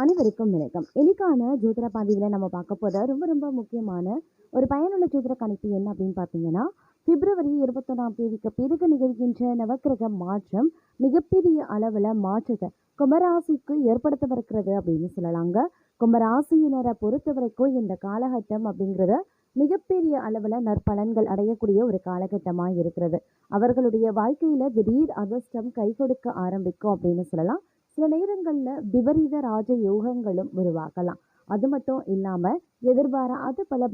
அனைவருக்கும் வணக்கம். இன்னைக்கான ஜோதிட பதிவில் நம்ம பார்க்க போத ரொம்ப ரொம்ப முக்கியமான ஒரு பயனுள்ள ஜோதிட கணிப்பு என்ன அப்படின்னு பார்த்தீங்கன்னா, பிப்ரவரி 21ஆம் தேதிக்கு பிறகு நிகழ்கின்ற நவக்கிரக மாற்றம் மிகப்பெரிய அளவில் மாற்றத்தை கும்பராசிக்கு ஏற்படுத்தவிருக்கிறது அப்படின்னு சொல்லலாங்க. கும்பராசியினரை பொறுத்த வரைக்கும் இந்த காலகட்டம் அப்படிங்கிறத மிகப்பெரிய அளவில் நற்பலன்கள் அடையக்கூடிய ஒரு காலகட்டமாக இருக்கிறது. அவர்களுடைய வாழ்க்கையில திடீர் அதிர்ஷ்டம் கை கொடுக்க ஆரம்பிக்கும் அப்படின்னு சொல்லலாம். சில நேரங்களில் விபரீத ராஜ யோகங்களும் உருவாகலாம். அது மட்டும் இல்லாமல் எதிர்பாராத பல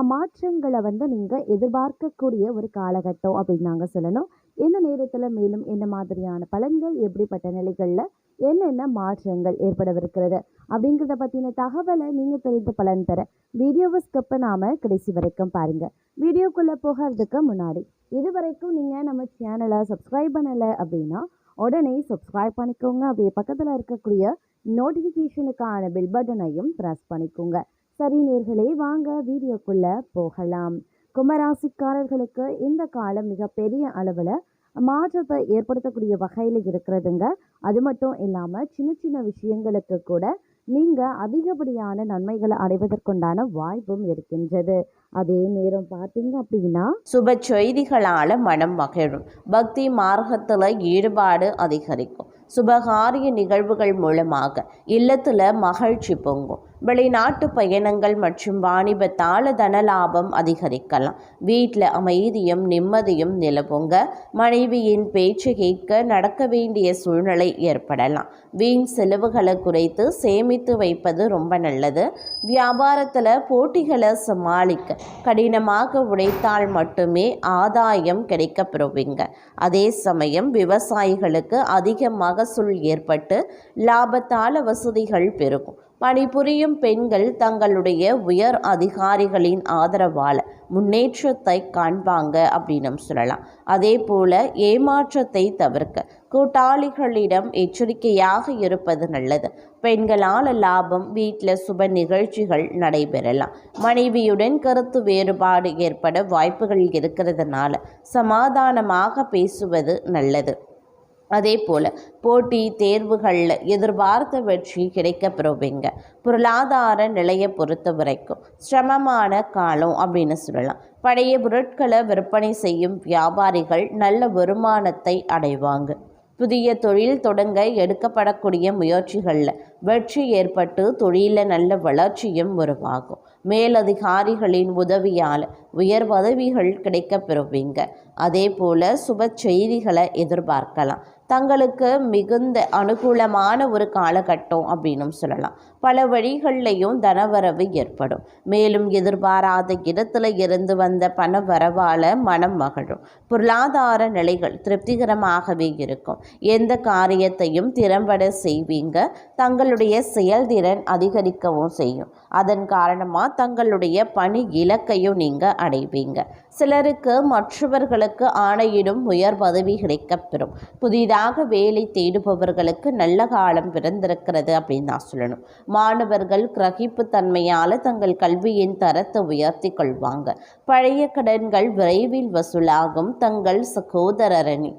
மாற்றங்களை நீங்கள் எதிர்பார்க்கக்கூடிய ஒரு காலகட்டம் அப்படின்னு நாங்கள் சொல்லணும். இந்த நேரத்தில் மேலும் என்ன மாதிரியான பலன்கள், எப்படிப்பட்ட நிலைகளில் என்னென்ன மாற்றங்கள் ஏற்படவிருக்கிறது அப்படிங்கிறத பற்றின தகவலை நீங்கள் தெரிந்து பலன் பெற வீடியோவை ஸ்கிப் பண்ணாமல் கடைசி வரைக்கும் பாருங்கள். வீடியோக்குள்ளே போகிறதுக்கு முன்னாடி இது வரைக்கும் நீங்கள் நம்ம சேனலை சப்ஸ்கிரைப் பண்ணலை அப்படின்னா உடனே சப்ஸ்கிரைப் பண்ணிக்கோங்க. அப்படியே பக்கத்தில் இருக்கக்கூடிய நோட்டிஃபிகேஷனுக்கான பெல் பட்டனையும் ப்ரெஸ் பண்ணிக்கோங்க. சரி நேர்களே, வாங்க வீடியோக்குள்ளே போகலாம். கும்பராசிக்காரர்களுக்கு இந்த காலம் மிகப்பெரிய அளவில் மாற்றத்தை ஏற்படுத்தக்கூடிய வகையில் இருக்கிறதுங்க. அது மட்டும் இல்லாமல் சின்ன சின்ன விஷயங்களுக்கு கூட நீங்கள் அதிகப்படியான நன்மைகளை அடைவதற்குண்டான வாய்ப்பும் இருக்கின்றது. அதே நேரம் பார்த்தீங்க அப்படின்னா சுப செய்திகளால் மனம் மகிழும். பக்தி மார்க்கத்தில் ஈடுபாடு அதிகரிக்கும். சுபகாரிய நிகழ்வுகள் மூலமாக இல்லத்தில் மகிழ்ச்சி பொங்கும். வெளிநாட்டு பயணங்கள் மற்றும் வாணிபத்தால் தன லாபம் அதிகரிக்கலாம். வீட்டில் அமைதியும் நிம்மதியும் நிலவுங்க. மனைவியின் பேச்சு கேட்க நடக்க வேண்டிய சூழ்நிலை ஏற்படலாம். வீண் செலவுகளை குறைத்து சேமித்து வைப்பது ரொம்ப நல்லது. வியாபாரத்தில் போட்டிகளை சமாளிக்க கடினமாக உழைத்தால் மட்டுமே ஆதாயம் கிடைக்கப்பெறுவீங்க. அதே சமயம் விவசாயிகளுக்கு அதிக மகசூல் ஏற்பட்டு லாபத்தால் வசதிகள் பெருகும். பணிபுரியும் பெண்கள் தங்களுடைய உயர் அதிகாரிகளின் ஆதரவால் முன்னேற்றத்தை காண்பாங்க அப்படின்னு சொல்லலாம். அதே போல ஏமாற்றத்தை தவிர்க்க கூட்டாளிகளிடம் எச்சரிக்கையாக இருப்பது நல்லது. பெண்களால் லாபம். வீட்டில் சுப நிகழ்ச்சிகள் நடைபெறலாம். மனைவியுடன் கருத்து வேறுபாடு ஏற்பட வாய்ப்புகள் இருக்கிறதுனால சமாதானமாக பேசுவது நல்லது. அதே போல் போட்டி தேர்வுகளில் எதிர்பார்த்த வெற்றி கிடைக்கப்பெறுவீங்க. பொருளாதார நிலையை பொறுத்த வரைக்கும் சிரமமான காலம் அப்படின்னு சொல்லலாம். பழைய பொருட்களை விற்பனை செய்யும் வியாபாரிகள் நல்ல வருமானத்தை அடைவாங்க. புதிய தொழில் தொடங்க எடுக்கப்படக்கூடிய முயற்சிகளில் வெற்றி ஏற்பட்டு தொழிலில் நல்ல வளர்ச்சியும் உருவாகும். மேலதிகாரிகளின் உதவியால் உயர் பதவிகள் கிடைக்கப்பெறுவீங்க. அதே போல் சுப செய்திகளை எதிர்பார்க்கலாம். தங்களுக்கு மிகுந்த அனுகூலமான ஒரு காலகட்டம் அப்படின்னு சொல்லலாம். பல வழிகள்லையும் தனவரவு ஏற்படும். மேலும் எதிர்பாராத இடத்துல இருந்து வந்த பண வரவால் மனம் மகிழும். பொருளாதார நிலைகள் திருப்திகரமாகவே இருக்கும். எந்த காரியத்தையும் திறம்பட செய்வீங்க. தங்களுடைய செயல்திறன் அதிகரிக்கவும் செய்யும். அதன் காரணமாக தங்களுடைய பணி இலக்கையும் நீங்கள் அடைவீங்க. சிலருக்கு மற்றவர்களுக்கு ஆணையிடும் உயர் பதவி கிடைக்கப்பெறும். புதிதாக வேலை தேடுபவர்களுக்கு நல்ல காலம் பிறந்திருக்கிறது அப்படின்னு நான் சொல்லணும். மாணவர்கள் கிரகிப்பு தன்மையால் தங்கள் கல்வியின் தரத்தை உயர்த்தி கொள்வாங்க. பழைய கடன்கள் விரைவில் வசூலாகும். தங்கள் சகோதரரணி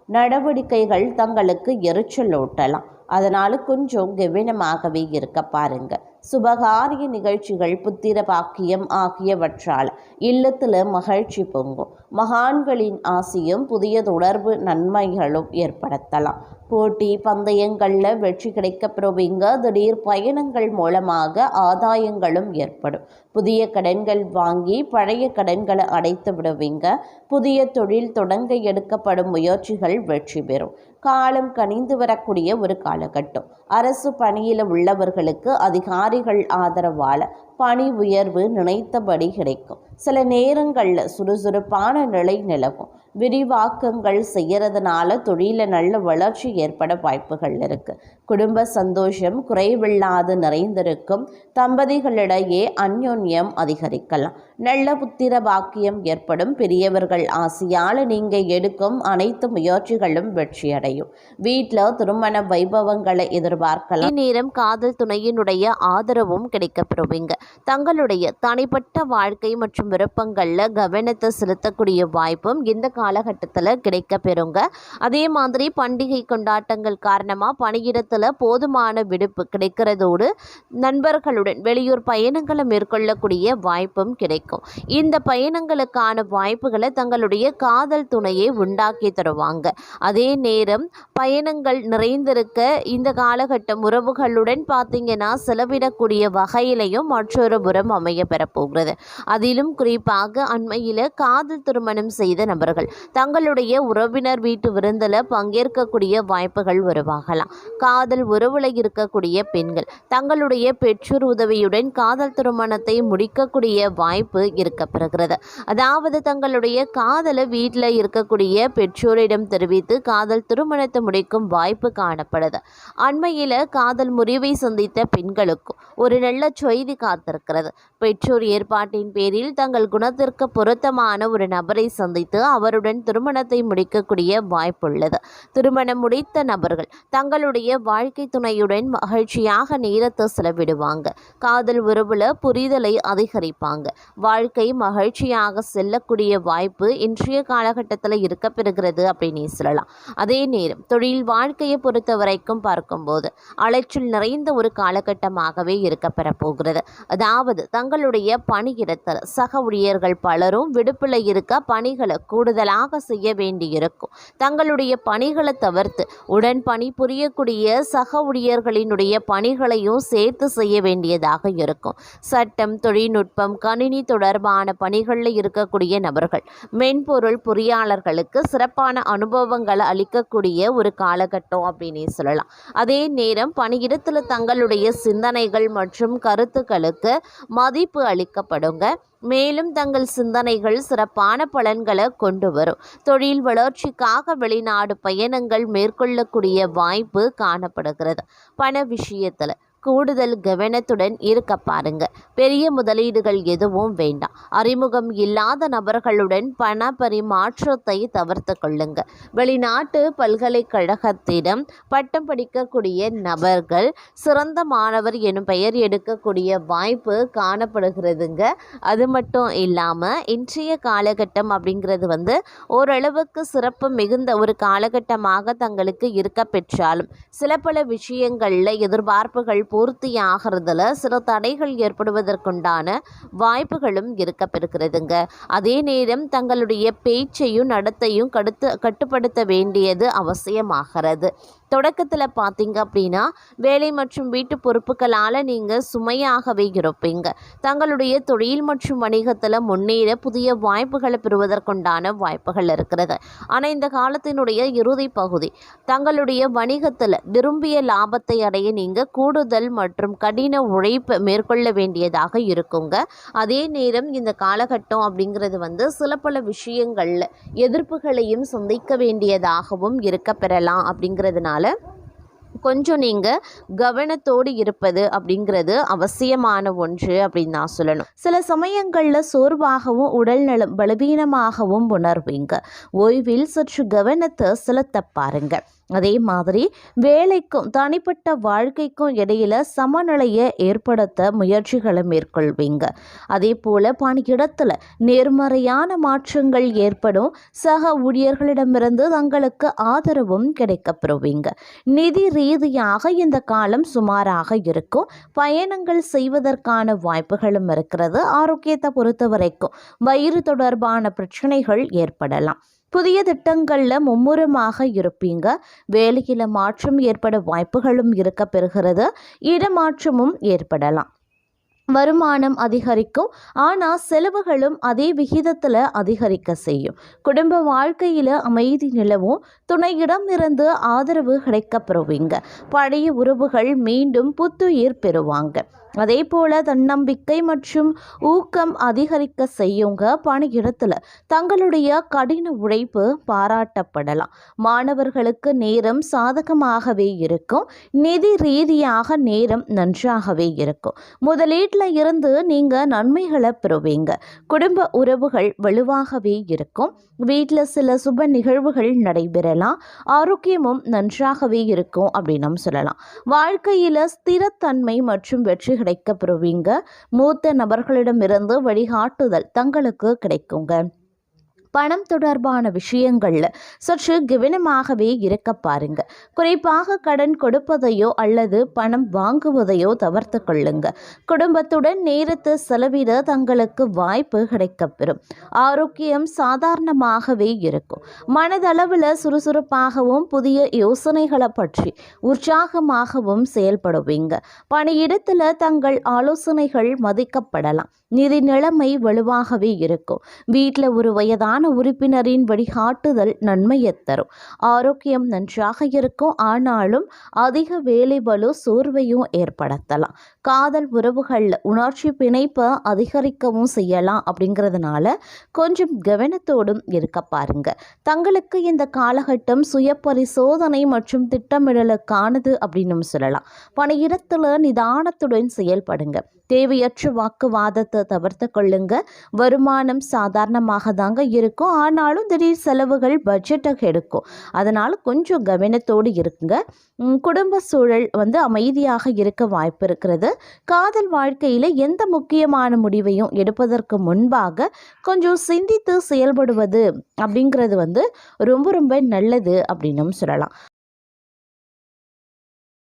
நடவடிக்கைகள் தங்களுக்கு எரிச்சலூட்டலாம். அதனால் கொஞ்சம் கவனமாகவே இருக்க பாருங்க. சுபகாரிய நிகழ்ச்சிகள், புத்திர பாக்கியம் ஆகியவற்றால் இல்லத்தில் மகிழ்ச்சி பொங்கும். மகான்களின் ஆசியும் புதிய தொடர்பு நன்மைகளும் ஏற்படுத்தலாம். போட்டி பந்தயங்களில் வெற்றி கிடைக்கப்பெறுவீங்க. திடீர் பயணங்கள் மூலமாக ஆதாயங்களும் ஏற்படும். புதிய கடன்கள் வாங்கி பழைய கடன்களை அடைத்து விடுவீங்க. புதிய தொழில் தொடங்க எடுக்கப்படும் முயற்சிகள் வெற்றி பெறும். காலம் கனிந்து வரக்கூடிய ஒரு காலகட்டம். அரசு பணியில் உள்ளவர்களுக்கு அதிகாரிகள் ஆதரவால் பணி உயர்வு நினைத்தபடி கிடைக்கும். சில நேரங்களில் சுறுசுறுப்பான நிலை நிலவும். விரிவாக்கங்கள் செய்யறதுனால தொழிலில் நல்ல வளர்ச்சி ஏற்பட வாய்ப்புகள் இருக்கு. குடும்ப சந்தோஷம் குறைவில்லாது நிறைந்திருக்கும். தம்பதிகளிடையே அந்யோன்யம் அதிகரிக்கலாம். நல்ல புத்திர பாக்கியம் ஏற்படும். பெரியவர்கள் ஆசையால் நீங்கள் எடுக்கும் அனைத்து முயற்சிகளும் வெற்றியடையும். வீட்டில் திருமண வைபவங்களை எதிர்பார்க்கலாம். நேரம் காதல் துணையினுடைய ஆதரவும் கிடைக்கப்பெறுவீங்க. தங்களுடைய தனிப்பட்ட வாழ்க்கை மற்றும் விருப்பங்களில் கவனத்தை செலுத்தக்கூடிய வாய்ப்பும் இந்த காலகட்டத்தில் கிடைக்கப்பெறுங்க. அதே மாதிரி பண்டிகை கொண்டாட்டங்கள் காரணமாக பணியிடத்தில் போதுமான விடுப்பு கிடைக்கிறதோடு நண்பர்களுடன் வெளியூர் பயணங்களை மேற்கொள்ளக்கூடிய வாய்ப்பும் கிடைக்கும். இந்த பயணங்களுக்கான வாய்ப்புகளை தங்களுடைய காதல் துணையை உண்டாக்கி தருவாங்க. அதே நேரம் பயணங்கள் நிறைந்திருக்க இந்த காலகட்டம் உறவுகளுடன் பார்த்தீங்கன்னா செலவிடக்கூடிய வகையிலையும் மற்றொரு புறம் அமைய பெறப்போகிறது. அதிலும் குறிப்பாக அண்மையில் காதல் திருமணம் செய்த நபர்கள் தங்களுடைய உறவினர் வீட்டு விருந்தில் பங்கேற்கக்கூடிய வாய்ப்புகள் உருவாகலாம். காதல் உறவுல இருக்கக்கூடிய பெண்கள் தங்களுடைய பெற்றோர் உதவியுடன் காதல் திருமணத்தை முடிக்கக்கூடிய வாய்ப்பு இருக்கப்பெறுகிறது. அதாவது தங்களுடைய காதலை வீட்டில் இருக்கக்கூடிய பெற்றோரிடம் தெரிவித்து காதல் திருமணத்தை முடிக்கும் வாய்ப்பு காணப்படுது. அண்மையில் காதல் முறிவை சந்தித்த பெண்களுக்கும் ஒரு நல்ல செய்தி காத்திருக்கிறது. பெற்றோர் ஏற்பாட்டின் பேரில் தங்கள் குணத்திற்கு பொருத்தமான ஒரு நபரை சந்தித்து அவருடன் திருமணத்தை முடிக்கக்கூடிய வாய்ப்புள்ளது. திருமணம் முடித்த நபர்கள் தங்களுடைய வாழ்க்கை துணையுடன் மகிழ்ச்சியாக நேரத்தை செலவிடுவாங்க. காதல் உறவுல புரிதலை அதிகரிப்பாங்க. வாழ்க்கை மகிழ்ச்சியாக செல்லக்கூடிய வாய்ப்பு இன்றைய காலகட்டத்தில் இருக்கப்பெறுகிறது அப்படின்னு சொல்லலாம். அதே நேரம் தொழில் வாழ்க்கையை பொறுத்த வரைக்கும் பார்க்கும்போது அலைச்சல் நிறைந்த ஒரு காலகட்டமாகவே இருக்கப்பெற போகிறது. அதாவது தங்களுடைய பணியிடத்தில் சக ஊழியர்கள் பலரும் விடுப்பில் இருக்க பணிகளை கூடுதலாக செய்ய வேண்டியிருக்கும். தங்களுடைய பணிகளை தவிர்த்து உடன் பணி புரியக்கூடிய சக ஊழியர்களினுடைய பணிகளையும் சேர்த்து செய்ய வேண்டியதாக இருக்கும். சட்டம், தொழில்நுட்பம், கணினி தொடர்பான பணிகளில் இருக்கக்கூடிய நபர்கள் மென்பொருள் பொறியாளர்களுக்கு சிறப்பான அனுபவங்களை அளிக்கக்கூடிய ஒரு காலகட்டம் அப்படின்னு சொல்லலாம். அதே நேரம் பணியிடத்தில் தங்களுடைய சிந்தனைகள் மற்றும் கருத்துக்களுக்கு மதிப்பு அளிக்கப்படுங்க. மேலும் தங்கள் சிந்தனைகள் சிறப்பான பலன்களை கொண்டு வரும். தொழில் வளர்ச்சிக்காக வெளிநாடு பயணங்கள் மேற்கொள்ளக்கூடிய வாய்ப்பு காணப்படுகிறது. பண விஷயத்தில் கூடுதல் கவனத்துடன் இருக்க பாருங்க. பெரிய முதலீடுகள் எதுவும் வேண்டாம். அறிமுகம் இல்லாத நபர்களுடன் பண பரிமாற்றத்தை தவிர்த்து கொள்ளுங்க. வெளிநாட்டு பல்கலைக்கழகத்திடம் பட்டம் படிக்கக்கூடிய நபர்கள் சிறந்த மாணவர் எனும் பெயர் எடுக்கக்கூடிய வாய்ப்பு காணப்படுகிறதுங்க. அது மட்டும் இல்லாமல் இன்றைய காலகட்டம் அப்படிங்கிறது ஓரளவுக்கு சிறப்பு மிகுந்த ஒரு காலகட்டமாக தங்களுக்கு இருக்க பெற்றாலும் சில பல விஷயங்களில் எதிர்பார்ப்புகள் பூர்த்தியாகிறதுல சில தடைகள் ஏற்படுவதற்குண்டான வாய்ப்புகளும் இருக்கப்பெறுகிறதுங்க. அதே நேரம் தங்களுடைய பேச்சையும் நடத்தையும் கட்டுப்படுத்த வேண்டியது அவசியமாகிறது. தொடக்கத்தில் பார்த்தீங்க அப்படின்னா வேலை மற்றும் வீட்டு பொறுப்புகளால் நீங்கள் சுமையாகவே இருப்பீங்க. தங்களுடைய தொழில் மற்றும் வணிகத்தில் முன்னேற புதிய வாய்ப்புகளை பெறுவதற்குண்டான வாய்ப்புகள் இருக்கிறது. ஆனால் இந்த காலத்தினுடைய இறுதி பகுதி தங்களுடைய வணிகத்தில் விரும்பிய லாபத்தை அடைய நீங்கள் கூடுதல் மற்றும் கடின உழைப்பு மேற்கொள்ள வேண்டியதாக இருக்குங்க. அதே நேரம் இந்த காலகட்டம் அப்படிங்கிறது சில பல விஷயங்களில் எதிர்ப்புகளையும் சந்திக்க வேண்டியதாகவும் இருக்க பெறலாம். அப்படிங்கிறதுனால கொஞ்சம் நீங்கள் கவனத்தோடு இருப்பது அப்படிங்கிறது அவசியமான ஒன்று அப்படின்னு நான் சொல்லணும். சில சமயங்களில் சோர்வாகவும் உடல்நலம் பலவீனமாகவும் உணர்வீங்க. ஓய்வில் சற்று கவனத்தை செலுத்த பாருங்க. அதே மாதிரி வேலைக்கும் தனிப்பட்ட வாழ்க்கைக்கும் இடையில சமநிலையை ஏற்படுத்த முயற்சிகளை மேற்கொள்வீங்க. அதே போல் பணியிடத்தில் நேர்மறையான மாற்றங்கள் ஏற்படும். சக ஊழியர்களிடமிருந்து தங்களுக்கு ஆதரவும் கிடைக்கப்பெறுவீங்க. நிதி ரீதியாக இந்த காலம் சுமாராக இருக்கும். பயணங்கள் செய்வதற்கான வாய்ப்புகளும் இருக்கிறது. ஆரோக்கியத்தை பொறுத்த வரைக்கும் வயிறு தொடர்பான பிரச்சனைகள் ஏற்படலாம். புதிய திட்டங்களில் மும்முரமாக இருப்பீங்க. வேலையில் மாற்றம் ஏற்பட வாய்ப்புகளும் இருக்க பெறுகிறது. இடமாற்றமும் ஏற்படலாம். வருமானம் அதிகரிக்கும். ஆனால் செலவுகளும் அதே விகிதத்தில் அதிகரிக்க செய்யும். குடும்ப வாழ்க்கையில் அமைதி நிலவும். துணையிடம் இருந்து ஆதரவு கிடைக்கப்பெறுவீங்க. பழைய உறவுகள் மீண்டும் புத்துயிர் பெறுவாங்க. அதே போல் தன்னம்பிக்கை மற்றும் ஊக்கம் அதிகரிக்க செய்யுங்க. பணியிடத்தில் தங்களுடைய கடின உழைப்பு பாராட்டப்படலாம். மாணவர்களுக்கு நேரம் சாதகமாகவே இருக்கும். நிதி ரீதியாக நேரம் நன்றாகவே இருக்கும். முதலீட்டில் வீட்டில் இருந்து நீங்கள் நன்மைகளை பெறுவீங்க. குடும்ப உறவுகள் வலுவாகவே இருக்கும். வீட்டில் சில சுப நிகழ்வுகள் நடைபெறலாம். ஆரோக்கியமும் நன்றாகவே இருக்கும் அப்படின்னு சொல்லலாம். வாழ்க்கையில் ஸ்திரத்தன்மை மற்றும் வெற்றி கிடைக்க பெறுவீங்க. மூத்த நபர்களிடமிருந்து வழிகாட்டுதல் தங்களுக்கு கிடைக்குங்க. பணம் தொடர்பான விஷயங்கள்ல சற்று கவனமாகவே இருக்க பாருங்க. குறிப்பாக கடன் கொடுப்பதையோ அல்லது பணம் வாங்குவதையோ தவிர்த்து கொள்ளுங்க. குடும்பத்துடன் நேரத்தை செலவிட தங்களுக்கு வாய்ப்பு கிடைக்கப்பெறும். ஆரோக்கியம் சாதாரணமாகவே இருக்கும். மனதளவில் சுறுசுறுப்பாகவும் புதிய யோசனைகளை பற்றி உற்சாகமாகவும் செயல்படுவீங்க. பணியிடத்தில் தங்கள் ஆலோசனைகள் மதிக்கப்படலாம். நிதி நிலைமை வலுவாகவே இருக்கும். வீட்டில் ஒரு வயதான உறுப்பினரின் வழிகாட்டுதல் நன்மையை தரும். ஆரோக்கியம் நன்றாக இருக்கும். ஆனாலும் அதிக வேலை பளு சோர்வையும் ஏற்படுத்தலாம். காதல் உறவுகள் உணர்ச்சி பிணைப்பை அதிகரிக்கவும் செய்யலாம். அப்படிங்கிறதுனால கொஞ்சம் கவனத்தோடும் இருக்க பாருங்க. தங்களுக்கு இந்த காலகட்டம் சுய பரிசோதனை மற்றும் திட்டமிடலுக்கானது அப்படின்னு சொல்லலாம். பணியிடத்தில் நிதானத்துடன் செயல்படுங்க. தேவையற்ற வாக்குவாதத்தை தவிர்த்து கொள்ளுங்க. வருமானம் சாதாரணமாக தாங்க இருக்கும். ஆனாலும் திடீர் செலவுகள் பட்ஜெட்டை எடுக்கும். அதனால் கொஞ்சம் கவனத்தோடு இருக்குங்க. குடும்ப சூழல் அமைதியாக இருக்க வாய்ப்பு இருக்கிறது. காதல் வாழ்க்கையில் எந்த முக்கியமான முடிவையும் எடுப்பதற்கு முன்பாக கொஞ்சம் சிந்தித்து செயல்படுவது அப்படிங்கிறது ரொம்ப ரொம்ப நல்லது அப்படின்னும் சொல்லலாம்.